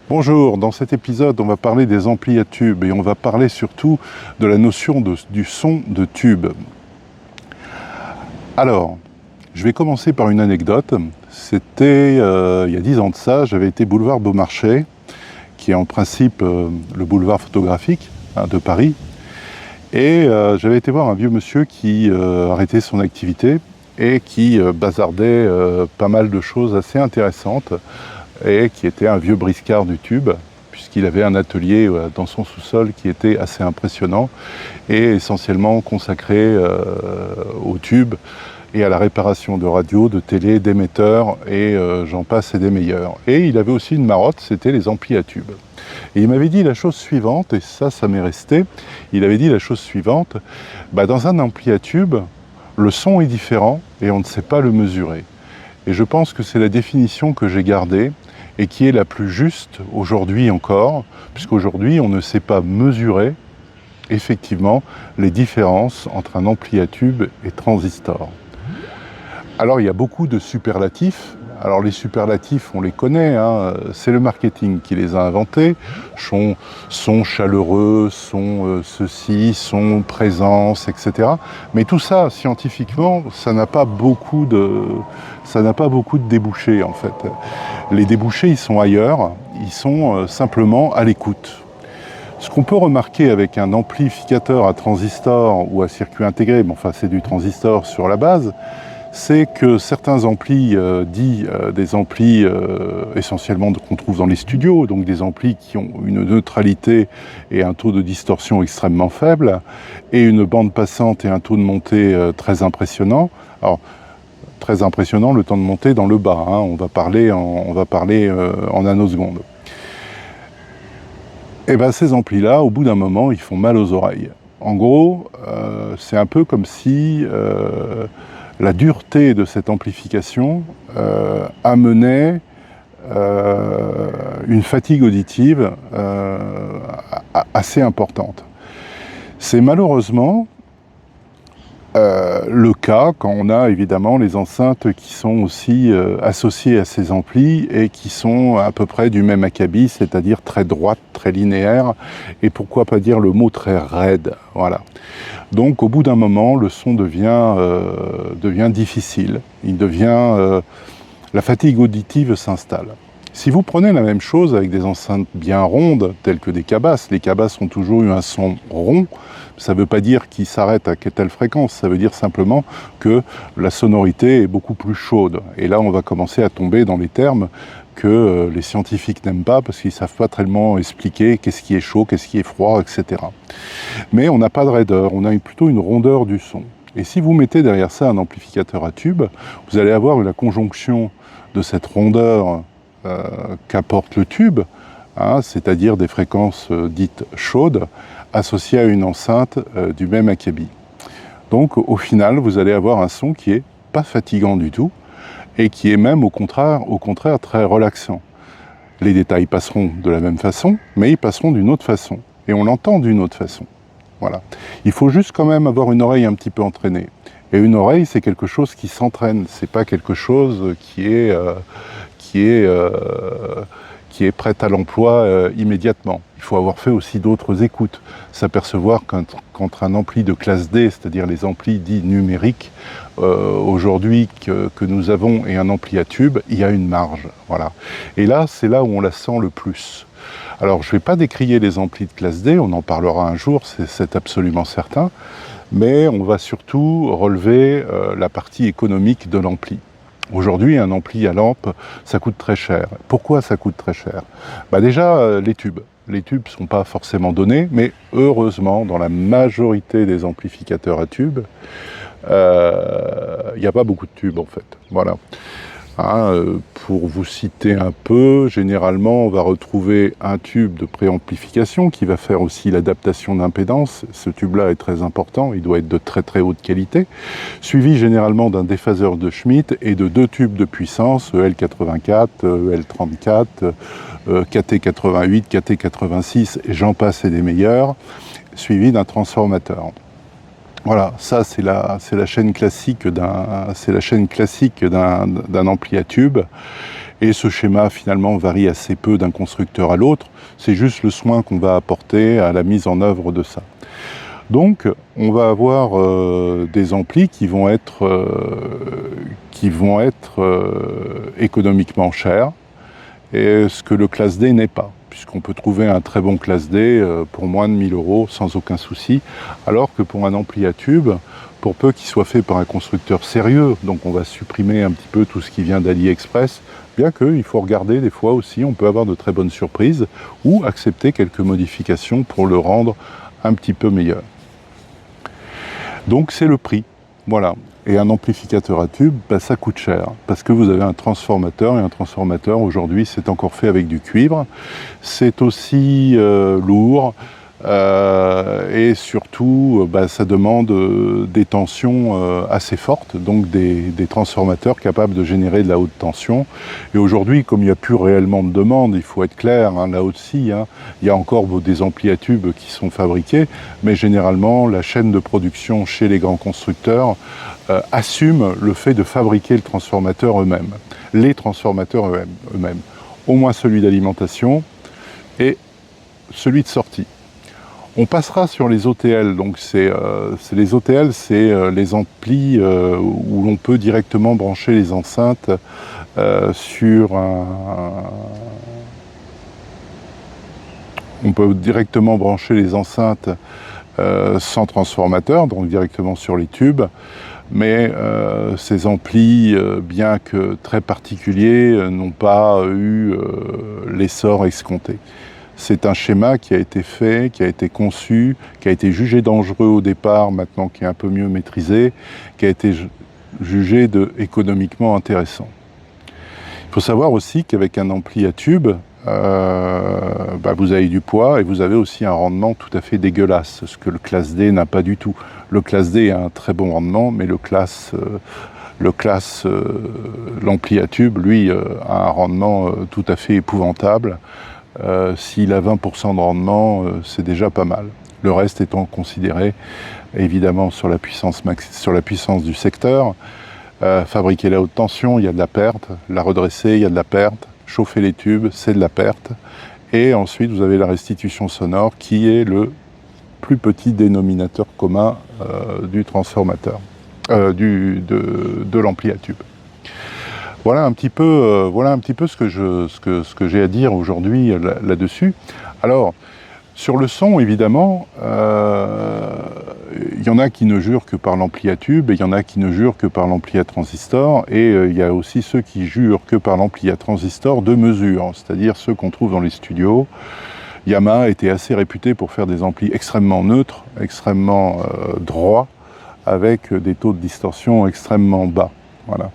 Bonjour, dans cet épisode on va parler des amplis à tube et on va parler surtout de la notion du son de tube. Alors, je vais commencer par une anecdote. C'était il y a 10 ans de ça, j'avais été boulevard Beaumarchais, qui est en principe le boulevard photographique de Paris. Et j'avais été voir un vieux monsieur qui arrêtait son activité et qui bazardait pas mal de choses assez intéressantes et qui était un vieux briscard du tube, puisqu'il avait un atelier dans son sous-sol qui était assez impressionnant et essentiellement consacré au tube et à la réparation de radios, de télé, d'émetteurs et j'en passe et des meilleurs. Et il avait aussi une marotte, c'était les amplis à tube. Et il m'avait dit la chose suivante, et ça m'est resté, il avait dit la chose suivante, dans un ampli à tube, le son est différent et on ne sait pas le mesurer. Et je pense que c'est la définition que j'ai gardée et qui est la plus juste aujourd'hui encore, puisqu'aujourd'hui on ne sait pas mesurer effectivement les différences entre un ampli à tube et transistor. Alors il y a beaucoup de superlatifs. Alors les superlatifs, on les connaît, hein. C'est le marketing qui les a inventés. Son chaleureux, son ceci, son présence, etc. Mais tout ça, scientifiquement, ça n'a pas beaucoup de débouchés en fait. Les débouchés, ils sont ailleurs, ils sont simplement à l'écoute. Ce qu'on peut remarquer avec un amplificateur à transistor ou à circuit intégré, mais enfin c'est du transistor sur la base, c'est que certains amplis dits des amplis essentiellement qu'on trouve dans les studios, donc des amplis qui ont une neutralité et un taux de distorsion extrêmement faible, et une bande passante et un taux de montée très impressionnant. Alors, très impressionnant le temps de montée dans le bas, hein, on va parler en nanosecondes. Et bien ces amplis-là, au bout d'un moment, ils font mal aux oreilles. En gros, c'est un peu comme si la dureté de cette amplification amenait une fatigue auditive assez importante. C'est malheureusement le cas quand on a évidemment les enceintes qui sont aussi associées à ces amplis et qui sont à peu près du même acabit, c'est-à-dire très droites, très linéaires, et pourquoi pas dire le mot très raide, voilà. Donc au bout d'un moment, le son devient difficile, la fatigue auditive s'installe. Si vous prenez la même chose avec des enceintes bien rondes, telles que des cabasses, les cabasses ont toujours eu un son rond, ça ne veut pas dire qu'ils s'arrêtent à telle fréquence, ça veut dire simplement que la sonorité est beaucoup plus chaude. Et là, on va commencer à tomber dans les termes que les scientifiques n'aiment pas, parce qu'ils ne savent pas tellement expliquer qu'est-ce qui est chaud, qu'est-ce qui est froid, etc. Mais on n'a pas de raideur, on a plutôt une rondeur du son. Et si vous mettez derrière ça un amplificateur à tube, vous allez avoir la conjonction de cette rondeur qu'apporte le tube, hein, c'est-à-dire des fréquences dites chaudes, associées à une enceinte du même acabit. Donc au final, vous allez avoir un son qui est pas fatigant du tout, et qui est même au contraire très relaxant. Les détails passeront de la même façon, mais ils passeront d'une autre façon, et on l'entend d'une autre façon. Voilà. Il faut juste quand même avoir une oreille un petit peu entraînée. Et une oreille, c'est quelque chose qui s'entraîne, c'est pas quelque chose qui est prête à l'emploi immédiatement. Il faut avoir fait aussi d'autres écoutes, s'apercevoir qu'entre un ampli de classe D, c'est-à-dire les amplis dits numériques, aujourd'hui que nous avons, et un ampli à tube, il y a une marge. Voilà. Et là, c'est là où on la sent le plus. Alors, je ne vais pas décrier les amplis de classe D, on en parlera un jour, c'est absolument certain, mais on va surtout relever la partie économique de l'ampli. Aujourd'hui, un ampli à lampe, ça coûte très cher. Pourquoi ça coûte très cher ? Déjà, les tubes. Les tubes ne sont pas forcément donnés, mais heureusement, dans la majorité des amplificateurs à tubes, il n'y a pas beaucoup de tubes en fait. Voilà. Pour vous citer un peu, généralement on va retrouver un tube de préamplification qui va faire aussi l'adaptation d'impédance. Ce tube-là est très important, il doit être de très très haute qualité, suivi généralement d'un déphaseur de Schmitt et de 2 tubes de puissance, EL84, EL34, KT88, KT86 et j'en passe et des meilleurs, suivi d'un transformateur. Voilà, ça c'est la chaîne classique d'un ampli à tube. Et ce schéma finalement varie assez peu d'un constructeur à l'autre, c'est juste le soin qu'on va apporter à la mise en œuvre de ça. Donc on va avoir des amplis qui vont être économiquement chers, et ce que le classe D n'est pas, puisqu'on peut trouver un très bon classe D pour moins de 1 000 € sans aucun souci, alors que pour un ampli à tube, pour peu qu'il soit fait par un constructeur sérieux, donc on va supprimer un petit peu tout ce qui vient d'AliExpress, bien qu'il faut regarder des fois aussi, on peut avoir de très bonnes surprises, ou accepter quelques modifications pour le rendre un petit peu meilleur. Donc c'est le prix, voilà. Et un amplificateur à tube, ça coûte cher, parce que vous avez un transformateur, et un transformateur aujourd'hui c'est encore fait avec du cuivre. C'est aussi lourd, et surtout ça demande des tensions assez fortes, donc des transformateurs capables de générer de la haute tension. Et aujourd'hui, comme il n'y a plus réellement de demande, il faut être clair, là aussi, il y a encore des amplis à tubes qui sont fabriqués, mais généralement la chaîne de production chez les grands constructeurs assume le fait de fabriquer le transformateur eux-mêmes, les transformateurs eux-mêmes, au moins celui d'alimentation et celui de sortie. On passera sur les OTL, donc les OTL, c'est les amplis où l'on peut directement brancher les enceintes sur un... On peut directement brancher les enceintes sans transformateur, donc directement sur les tubes, mais ces amplis, bien que très particuliers, n'ont pas eu l'essor escompté. C'est un schéma qui a été fait, qui a été conçu, qui a été jugé dangereux au départ, maintenant qui est un peu mieux maîtrisé, qui a été jugé économiquement intéressant. Il faut savoir aussi qu'avec un ampli à tube, vous avez du poids et vous avez aussi un rendement tout à fait dégueulasse, ce que le classe D n'a pas du tout. Le classe D a un très bon rendement, mais l'ampli à tube, lui, a un rendement tout à fait épouvantable. S'il a 20% de rendement, c'est déjà pas mal. Le reste étant considéré, évidemment, sur la puissance du secteur. Fabriquer la haute tension, il y a de la perte. La redresser, il y a de la perte. Chauffer les tubes, c'est de la perte. Et ensuite, vous avez la restitution sonore, qui est le plus petit dénominateur commun du transformateur, de l'ampli à tube. Voilà un petit peu ce que j'ai à dire aujourd'hui là-dessus. Alors, sur le son, évidemment, il y en a qui ne jurent que par l'ampli à tube, et il y en a qui ne jurent que par l'ampli à transistor, et il y a aussi ceux qui jurent que par l'ampli à transistor de mesure, c'est-à-dire ceux qu'on trouve dans les studios. Yamaha était assez réputé pour faire des amplis extrêmement neutres, extrêmement droits, avec des taux de distorsion extrêmement bas. Voilà.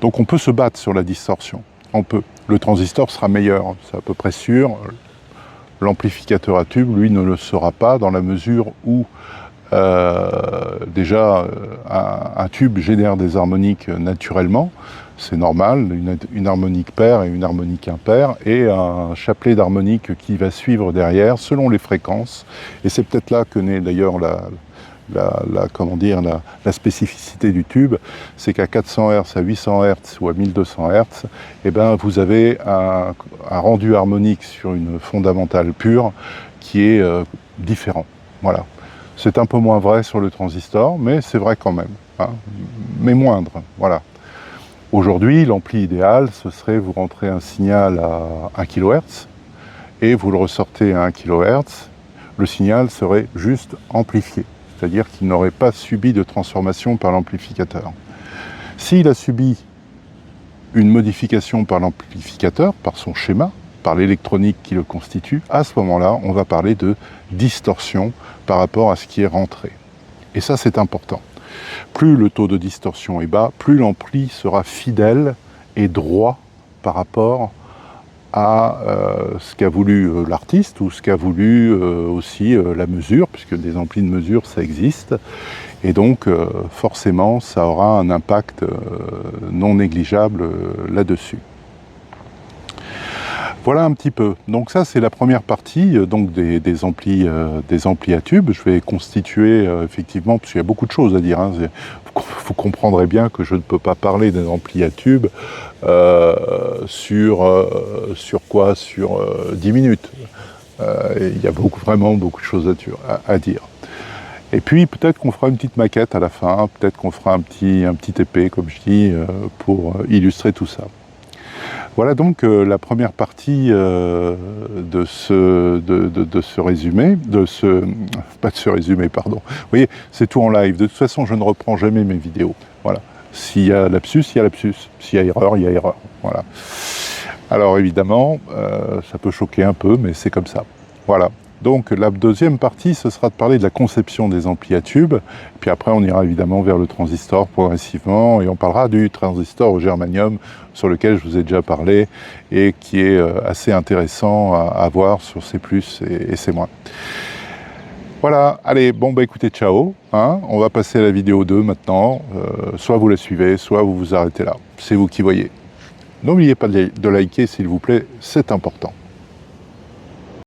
Donc on peut se battre sur la distorsion, on peut. Le transistor sera meilleur, c'est à peu près sûr. L'amplificateur à tube, lui, ne le sera pas, dans la mesure où déjà un tube génère des harmoniques naturellement, c'est normal, une harmonique paire et une harmonique impaire, et un chapelet d'harmoniques qui va suivre derrière selon les fréquences. Et c'est peut-être là que naît d'ailleurs la spécificité du tube, c'est qu'à 400 Hz, à 800 Hz ou à 1200 Hz, vous avez un rendu harmonique sur une fondamentale pure qui est différent. Voilà. C'est un peu moins vrai sur le transistor, mais c'est vrai quand même, mais moindre. Voilà. Aujourd'hui, l'ampli idéal, ce serait vous rentrez un signal à 1 kHz et vous le ressortez à 1 kHz, le signal serait juste amplifié. C'est-à-dire qu'il n'aurait pas subi de transformation par l'amplificateur. S'il a subi une modification par l'amplificateur, par son schéma, par l'électronique qui le constitue, à ce moment-là, on va parler de distorsion par rapport à ce qui est rentré. Et ça, c'est important. Plus le taux de distorsion est bas, plus l'ampli sera fidèle et droit par rapport à ce qu'a voulu l'artiste ou ce qu'a voulu aussi la mesure, puisque des amplis de mesure, ça existe. Et donc, forcément, ça aura un impact non négligeable là-dessus. Voilà un petit peu. Donc ça, c'est la première partie donc des amplis à tube. Je vais constituer effectivement, parce qu'il y a beaucoup de choses à dire. Vous comprendrez bien que je ne peux pas parler des amplis à tube sur quoi? Sur 10 minutes. Il y a vraiment beaucoup de choses à dire. Et puis peut-être qu'on fera une petite maquette à la fin, peut-être qu'on fera un petit épée, comme je dis, pour illustrer tout ça. Voilà donc la première partie de ce résumé, pas de ce résumé, pardon. Vous voyez, c'est tout en live. De toute façon, je ne reprends jamais mes vidéos. Voilà. S'il y a lapsus, il y a lapsus. S'il y a erreur, il y a erreur. Voilà. Alors évidemment, ça peut choquer un peu, mais c'est comme ça. Voilà. Donc la deuxième partie, ce sera de parler de la conception des amplis à tubes. Puis après, on ira évidemment vers le transistor progressivement et on parlera du transistor au germanium sur lequel je vous ai déjà parlé et qui est assez intéressant à voir sur C++ et C-. Voilà, allez, bon bah écoutez, ciao. Hein, on va passer à la vidéo 2 maintenant. Soit vous la suivez, soit vous vous arrêtez là. C'est vous qui voyez. N'oubliez pas de liker, s'il vous plaît, c'est important.